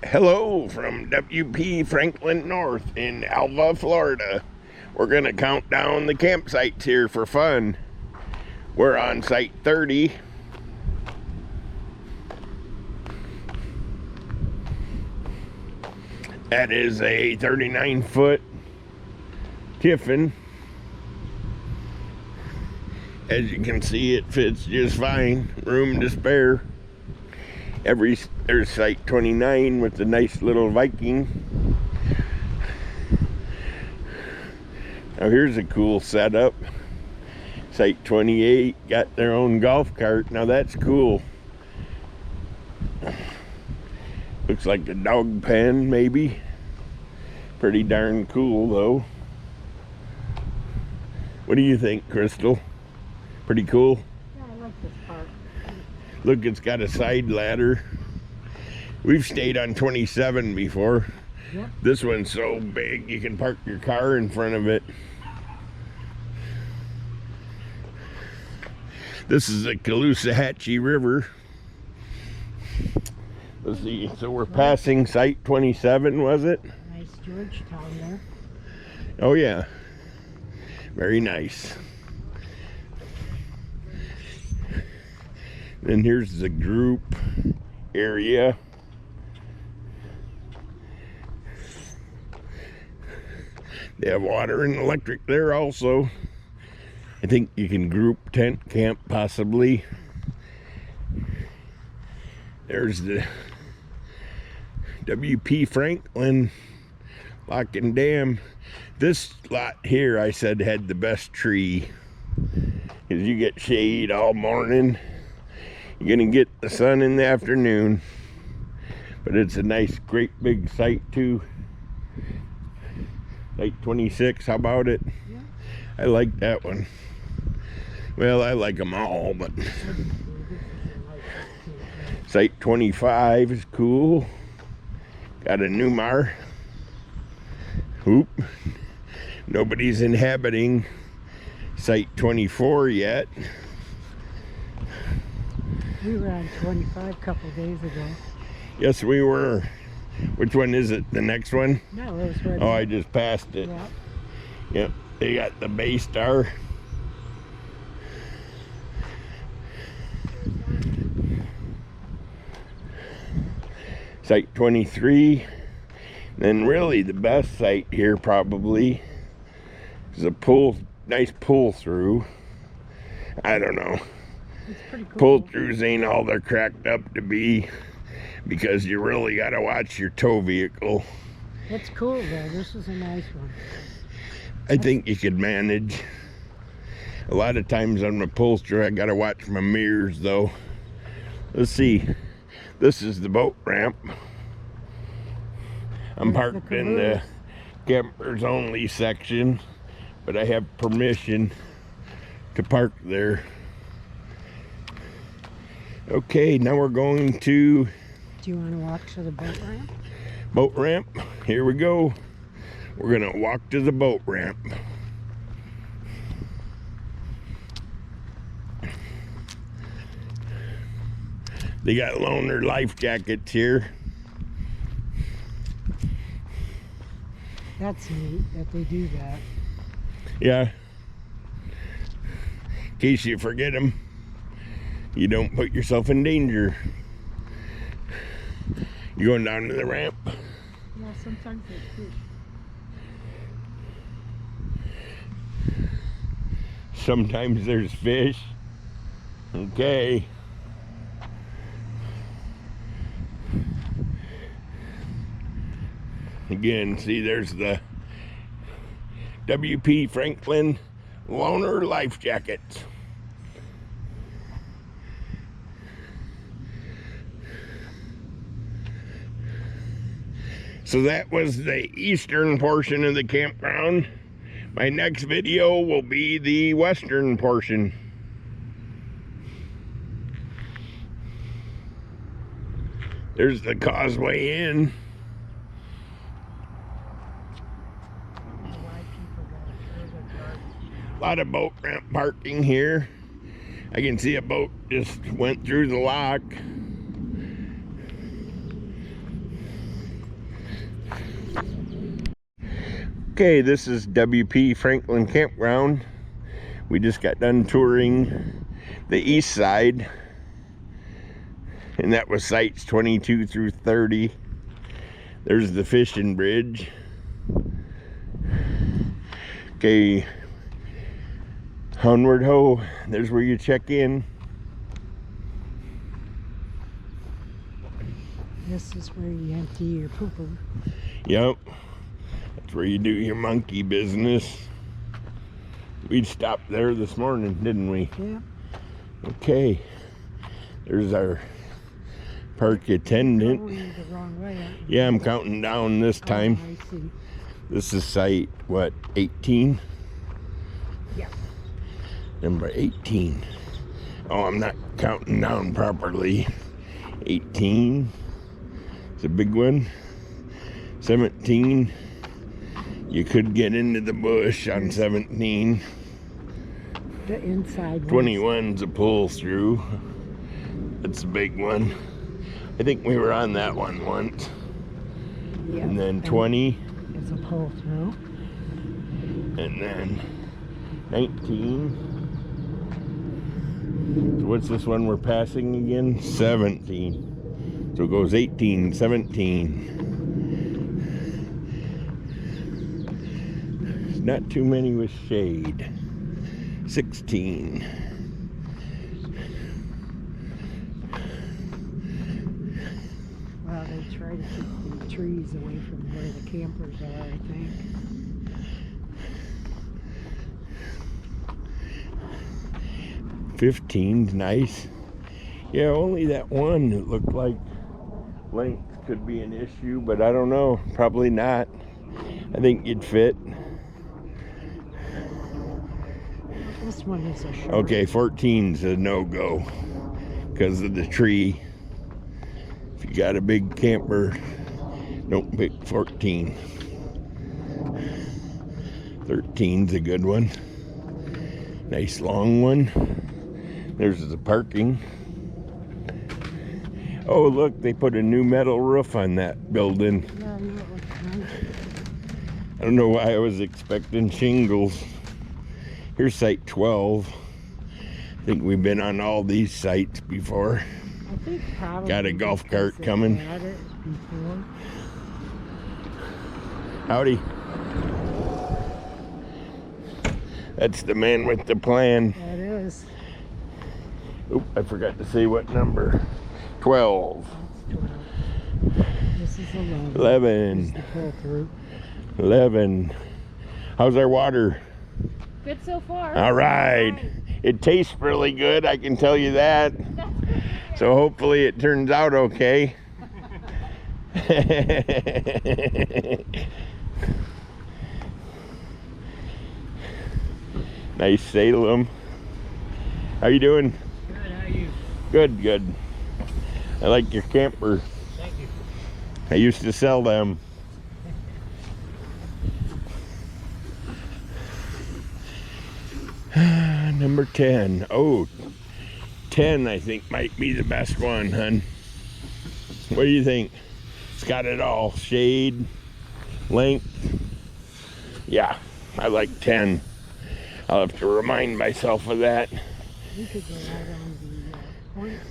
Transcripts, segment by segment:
Hello from WP Franklin North in Alva, Florida. We're going to count down the campsites here for fun. We're on site 30. That is a 39-foot Tiffin. As you can see, it fits just fine. Room to spare. There's site 29 with the nice little Viking. Now here's a cool setup. Site 28 got their own golf cart. Now that's cool. Looks like a dog pen, maybe. Pretty darn cool, though. What do you think, Crystal? Pretty cool? Yeah, I like this part. Look, it's got a side ladder. We've stayed on 27 before. Yep. This one's so big you can park your car in front of it. This is the Caloosahatchee River. Let's see, so we're passing site 27, was it? Nice Georgetown there. Oh yeah, very nice. Then here's the group area. They have water and electric there also. I think you can group tent camp possibly. There's the WP Franklin Lock and Dam. This lot here, I said, had the best tree, because you get shade all morning. You're gonna get the sun in the afternoon, but it's a nice, great big site too. Site 26, how about it? Yeah. I like that one. Well, I like them all, but site 25 is cool. Got a Newmar. Oop. Nobody's inhabiting site 24 yet. We were on 25 a couple days ago. Yes, we were. Which one is it? The next one? No, it was right. Oh, I just passed it. Yeah. Yep, they got the Bay Star. Site 23. Then really the best site here probably is a nice pull through. I don't know. It's pretty cool. Pull throughs ain't all they're cracked up to be, because you really got to watch your tow vehicle. It's cool though. This is a nice one. I think you could manage. A lot of times on the pull through I got to watch my mirrors though. Let's see. This is the boat ramp. I'm parked in the campers only section, but I have permission to park there. Okay, now we're going to... Do you want to walk to the boat ramp? Boat ramp, here we go. We're gonna walk to the boat ramp. They got loaner life jackets here. That's neat that they do that. Yeah. In case you forget them, you don't put yourself in danger. You going down to the ramp? Yeah, sometimes they fish. Sometimes there's fish. Okay. Again, see, there's the WP Franklin Loaner life jackets. So that was the eastern portion of the campground. My next video will be the western portion. There's the causeway in. A lot of boat ramp parking here. I can see a boat just went through the lock. Okay, this is WP Franklin Campground. We just got done touring the east side, and that was sites 22 through 30. There's the fishing bridge. Okay, onward ho, there's where you check in. This is where you empty your pooper. Yep, that's where you do your monkey business. We stopped there this morning, didn't we? Yeah. Okay, there's our park attendant. You're going the wrong way, aren't you? Yeah, I'm counting down this time. Oh, I see. This is site, what, 18? Yeah. Number 18. Oh, I'm not counting down properly. 18. It's a big one. 17. You could get into the bush on 17. The inside 21's a pull through. That's a big one. I think we were on that one once. Yeah. And then 20. It's a pull through. And then 19. So what's this one we're passing again? 17. So it goes 18, 17. Not too many with shade. 16. Well, they try to keep the trees away from where the campers are, I think. 15's nice. Yeah, only that one that looked like length could be an issue, but I don't know. Probably not. I think you'd fit. This one is a short. Okay, 14's a no-go because of the tree. If you got a big camper, don't pick 14. 13's a good one. Nice long one. There's the parking. Oh, look, they put a new metal roof on that building. Yeah, you know, it looks nice. I don't know why I was expecting shingles. Here's site 12. I think we've been on all these sites before. I think probably Got a golf because cart they coming. had it before. Howdy. That's the man with the plan. That is. Oop, I forgot to say what number. 12. That's 12. This is 11. 11. This is the pull through. 11. How's our water? Good so far. All right. It tastes really good, I can tell you that. So hopefully it turns out okay. Nice Salem. How you doing? Good, how are you? Good, good. I like your camper. Thank you. I used to sell them. Number 10. Oh, 10 I think might be the best one, hun. What do you think? It's got it all. Shade, length. Yeah, I like 10. I'll have to remind myself of that. You could go out on the points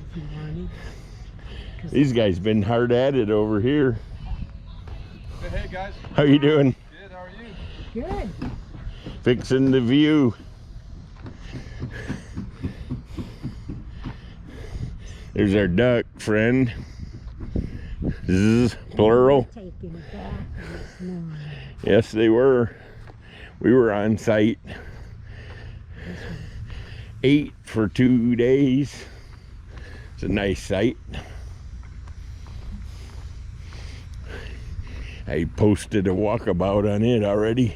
if you wanted. 'Cause These guys been hard at it over here. Hey guys. How you doing? Good, how are you? Good. Fixing the view. There's our duck friend. Zzz, plural. Taking it back and it's snowing. Yes, they were. We were on site. This one. 8 for 2 days. It's a nice site. I posted a walkabout on it already.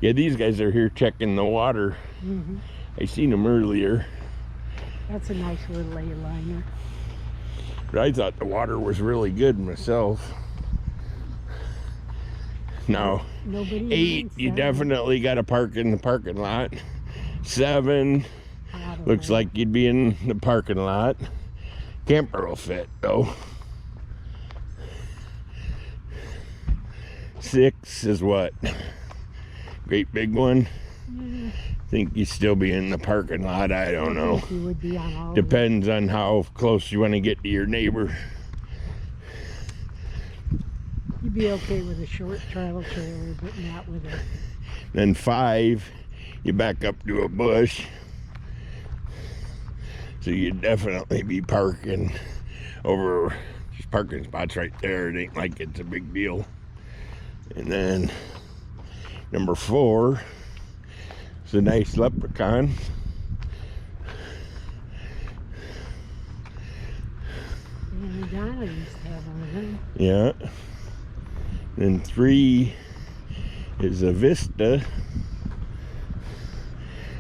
Yeah, these guys are here checking the water. Mm-hmm. I seen them earlier. That's a nice little lay liner. But I thought the water was really good myself. Now, Nobody 8, wants you that. definitely got to park in the parking lot. 7, I don't looks know. like you'd be in the parking lot. Camper will fit, though. 6 is what? Great big one? Yeah, Think you'd still be in the parking lot? I don't know. think you would be on all of Depends on how close you want to get to your neighbor. it. You'd be okay with a short travel trailer, but not with a. Then 5, you back up to a bush. So you'd definitely be parking over, just parking spots right there. It ain't like it's a big deal. And then number 4 is a nice leprechaun. And Donna used to have one of them. Yeah. Then 3 is a Vista.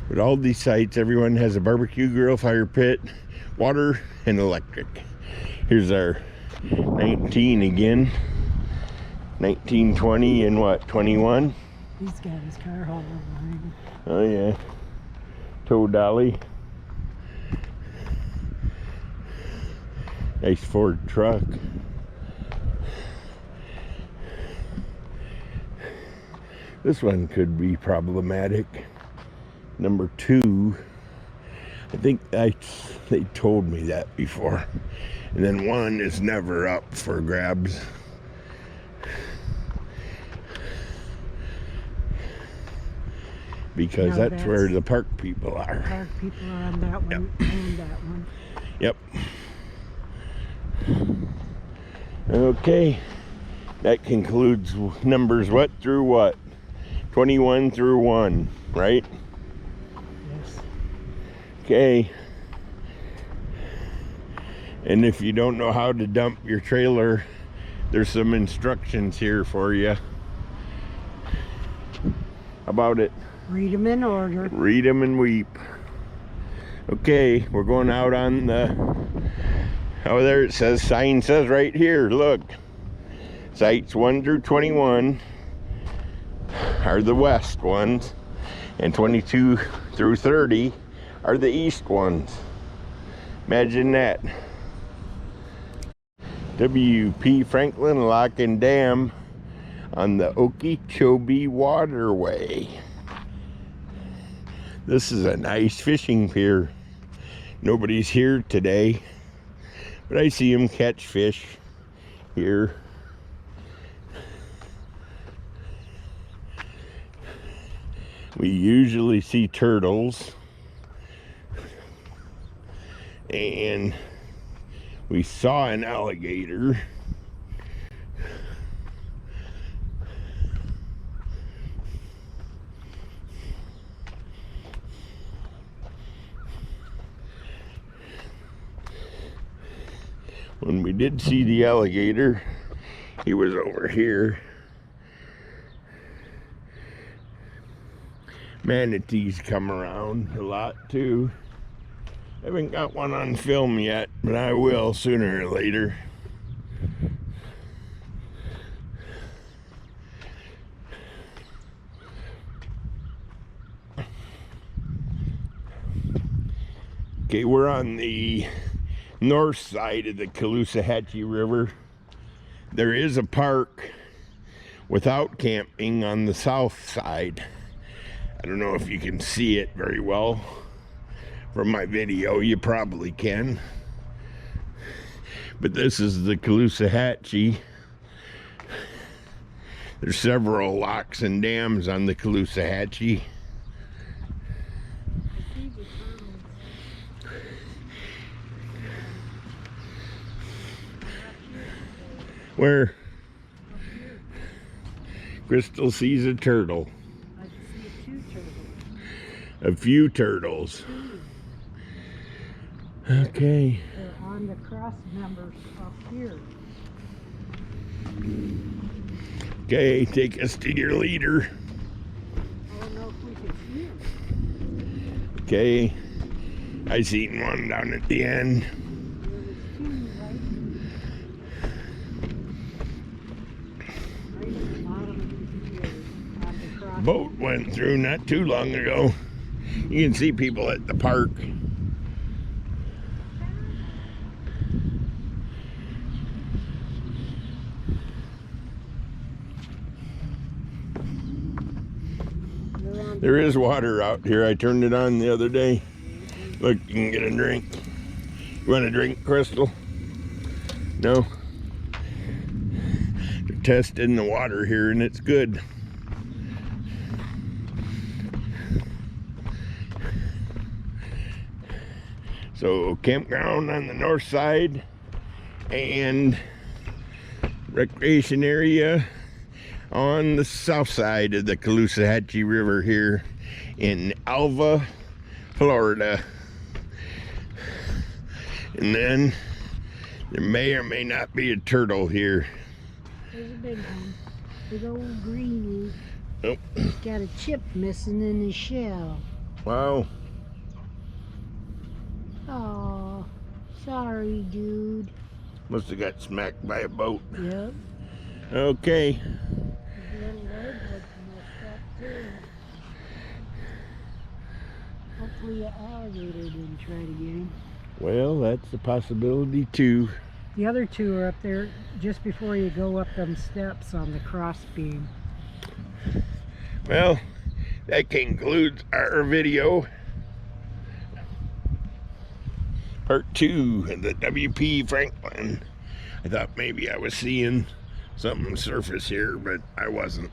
But all these sites, everyone has a barbecue grill, fire pit, water, and electric. Here's our 19 again. 19, 20, and what, 21? He's got his car hauler behind him. Oh yeah. Tow dolly. Nice Ford truck. This one could be problematic. Number 2, I think they told me that before. And then 1 is never up for grabs. Because No, that's where the park people are. Park people are on that one and that one. Yep. Okay. That concludes numbers what through what? 21 through 1, right? Yes. Okay. And if you don't know how to dump your trailer, there's some instructions here for you. How about it? Read them in order. Read them and weep. Okay, we're going out on the, oh, there it says, sign says right here, look. Sites 1 through 21 are the west ones, and 22 through 30 are the east ones. Imagine that. W.P. Franklin Lock and Dam on the Okeechobee Waterway. This is a nice fishing pier. Nobody's here today, but I see them catch fish here. We usually see turtles, and we saw an alligator. When we did see the alligator, he was over here. Manatees come around a lot too. I haven't got one on film yet, but I will sooner or later. Okay, we're on the north side of the Caloosahatchee River. There is a park without camping on the south side. I don't know if you can see it very well from my video. You probably can. But this is the Caloosahatchee. There's several locks and dams on the Caloosahatchee. Where Crystal sees a turtle. I see 2 turtles. A few turtles. Okay. They're on the cross members up here. Okay, take us to your leader. I don't know if we can see them. Okay. I seen one down at the end. There was 2 right at the bottom of the pier on the cross. Boat went through not too long ago. You can see people at the park. There is water out here. I turned it on the other day. Look, you can get a drink. You want a drink, Crystal? No? They're testing the water here and it's good. So, campground on the north side and recreation area on the south side of the Caloosahatchee River here in Alva, Florida. And then there may or may not be a turtle here. There's a big one. Big old greenie. Oh. He's got a chip missing in his shell. Wow. Oh, sorry, dude. Must have got smacked by a boat. Yep. Okay. His little leg looks messed up too. Hopefully an alligator didn't try to get him. Well, that's a possibility too. The other two are up there just before you go up them steps on the cross beam. Well, that concludes our video. Part 2 of the WP Franklin. I thought maybe I was seeing something surface here, but I wasn't.